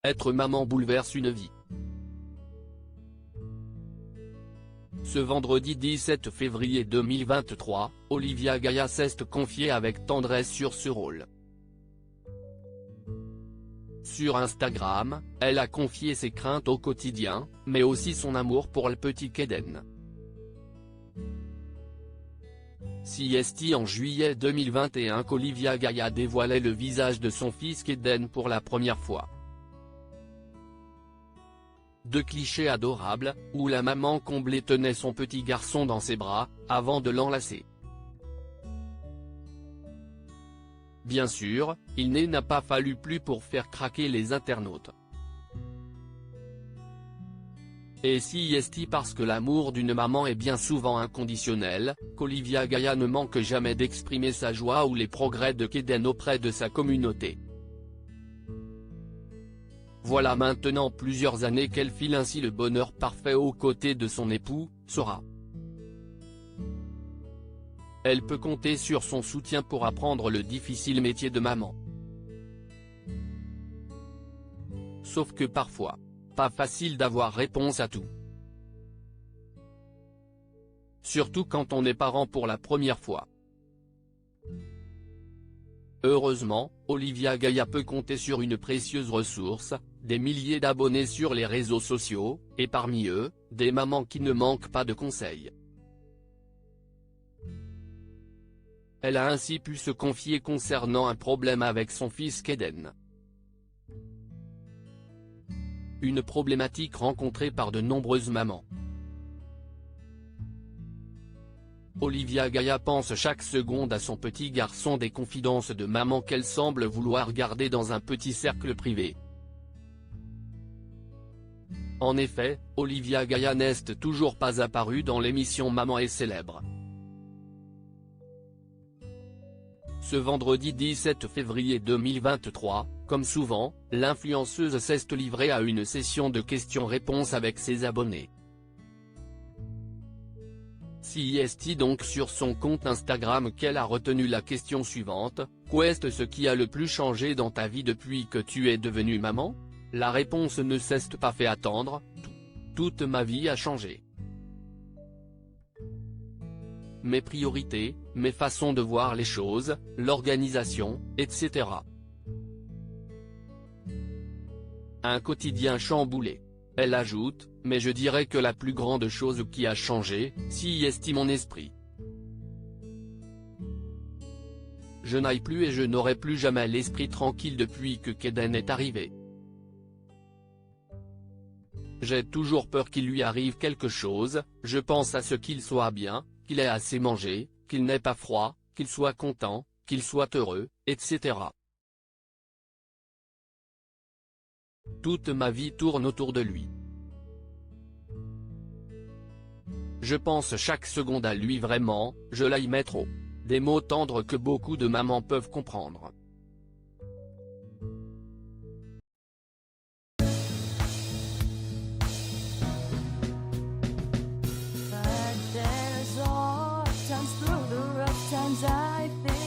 Être maman bouleverse une vie. Ce vendredi 17 février 2023, Olivia Gaya s'est confiée avec tendresse sur ce rôle. Sur Instagram, elle a confié ses craintes au quotidien, mais aussi son amour pour le petit Kaden. C'est en juillet 2021 qu'Olivia Gaya dévoilait le visage de son fils Kaden pour la première fois. Deux clichés adorables, où la maman comblée tenait son petit garçon dans ses bras, avant de l'enlacer. Bien sûr, il n'a pas fallu plus pour faire craquer les internautes. Et c'est parce que l'amour d'une maman est bien souvent inconditionnel, qu'Olivia Gaya ne manque jamais d'exprimer sa joie ou les progrès de Kaden auprès de sa communauté. Voilà maintenant plusieurs années qu'elle file ainsi le bonheur parfait aux côtés de son époux, Sora. Elle peut compter sur son soutien pour apprendre le difficile métier de maman. Sauf que parfois, pas facile d'avoir réponse à tout. Surtout quand on est parent pour la première fois. Heureusement, Olivia Gaya peut compter sur une précieuse ressource, des milliers d'abonnés sur les réseaux sociaux, et parmi eux, des mamans qui ne manquent pas de conseils. Elle a ainsi pu se confier concernant un problème avec son fils Kaden. Une problématique rencontrée par de nombreuses mamans. Olivia Gaya pense chaque seconde à son petit garçon, des confidences de maman qu'elle semble vouloir garder dans un petit cercle privé. En effet, Olivia Gaya n'est toujours pas apparue dans l'émission Maman est célèbre. Ce vendredi 17 février 2023, comme souvent, l'influenceuse s'est livrée à une session de questions-réponses avec ses abonnés. C'est donc sur son compte Instagram qu'elle a retenu la question suivante: qu'est ce qui a le plus changé dans ta vie depuis que tu es devenue maman? La réponse ne s'est pas fait attendre: toute ma vie a changé. Mes priorités, mes façons de voir les choses, l'organisation, etc. Un quotidien chamboulé. Elle ajoute: mais je dirais que la plus grande chose qui a changé, c'est mon esprit. Je n'aille plus et je n'aurai plus jamais l'esprit tranquille depuis que Kaden est arrivé. J'ai toujours peur qu'il lui arrive quelque chose, je pense à ce qu'il soit bien, qu'il ait assez mangé, qu'il n'ait pas froid, qu'il soit content, qu'il soit heureux, etc. Toute ma vie tourne autour de lui. Je pense chaque seconde à lui vraiment, je l'aime trop. Des mots tendres que beaucoup de mamans peuvent comprendre. I